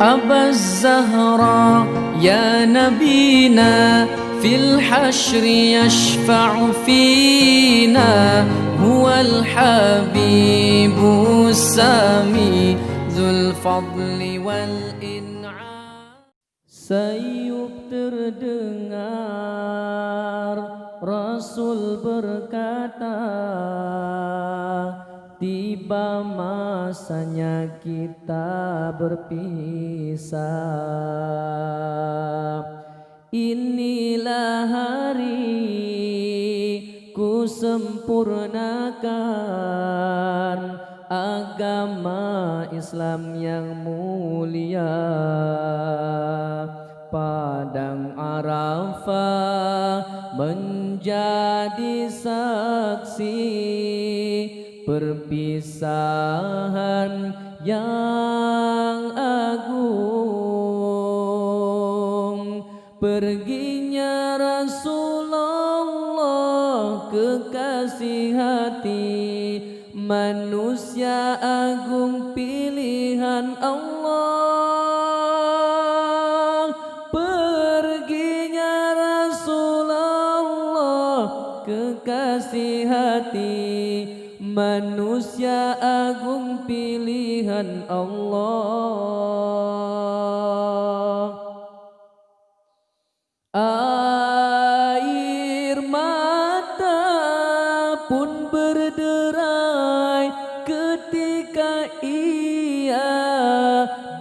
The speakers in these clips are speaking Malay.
أبا الزهراء يا نبينا في الحشر يشفع فينا هو الحبيب السامي ذو الفضل والإنعام. Sayup terdengar Rasul berkata, tiba masanya kita berpisah. Inilah hari ku sempurnakan agama Islam yang mulia. Padang Arafah menjadi saksi perpisahan yang agung. Perginya Rasulullah kekasih hati, manusia agung pilihan Allah. Perginya Rasulullah kekasih hati, manusia agung pilihan Allah. Air mata pun berderai ketika ia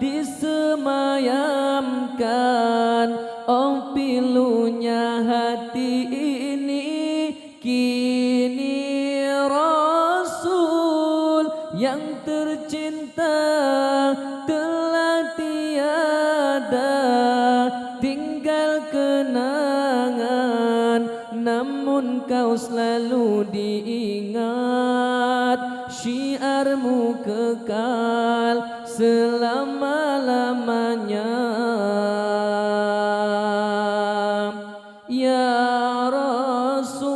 disemayamkan. Oh pilunya hati ini kini Rasul yang tercinta telah tiada, tinggal kenangan, namun kau selalu diingat. Syiarmu kekal selama-lamanya. Ya Rasulullah,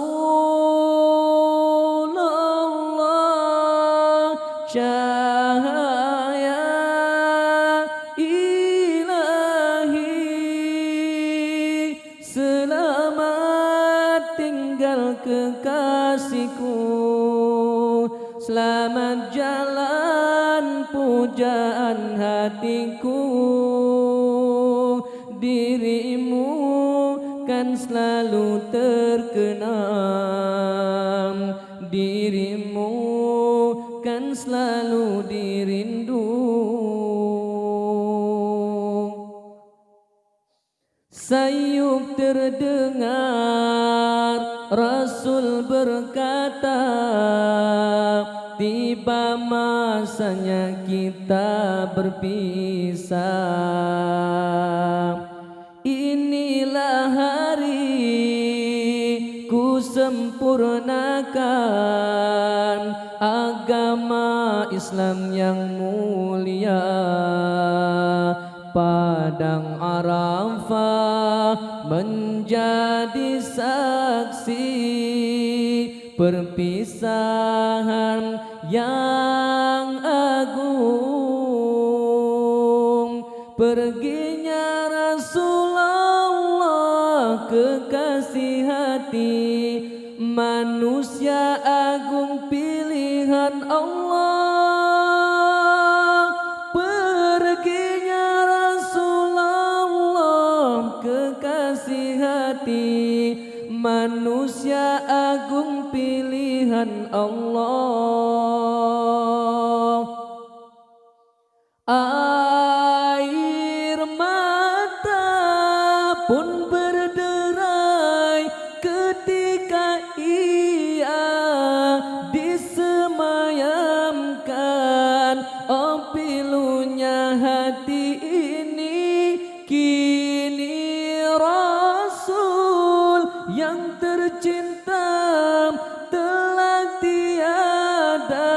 cahaya ilahi, selamat tinggal kekasihku, selamat jalan pujaan hatiku. Dirimu kan selalu terkenang, dirimu kan selalu dirindu. Sayup terdengar Rasul berkata, tiba masanya kita berpisah. Inilah hari ku sempurnakan agama Islam yang mulia. Padang Arafah menjadi saksi perpisahan yang agung. Perginya Rasulullah kekasih hati, manusia agung pilihan Allah. Perginya Rasulullah kekasih hati, manusia agung pilihan Allah. Air mata pun berderai ketika ia disemayamkan. Oh pilunya hati ini kini Rasul yang tercinta telah tiada,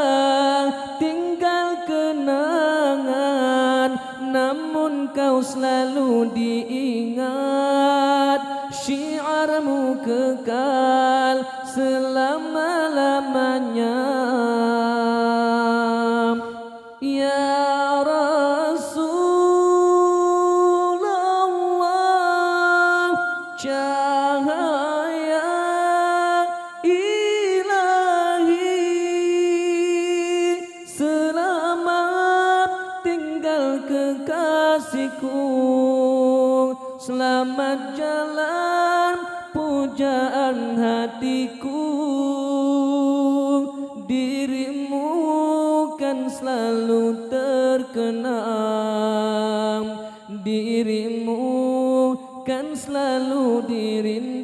tinggal kenangan, namun kau selalu diingat. Syiarmu kekal selama-lamanya. Ya Rasul kekasihku, selamat jalan pujaan hatiku. Dirimu kan selalu terkenang, dirimu kan selalu dirindu.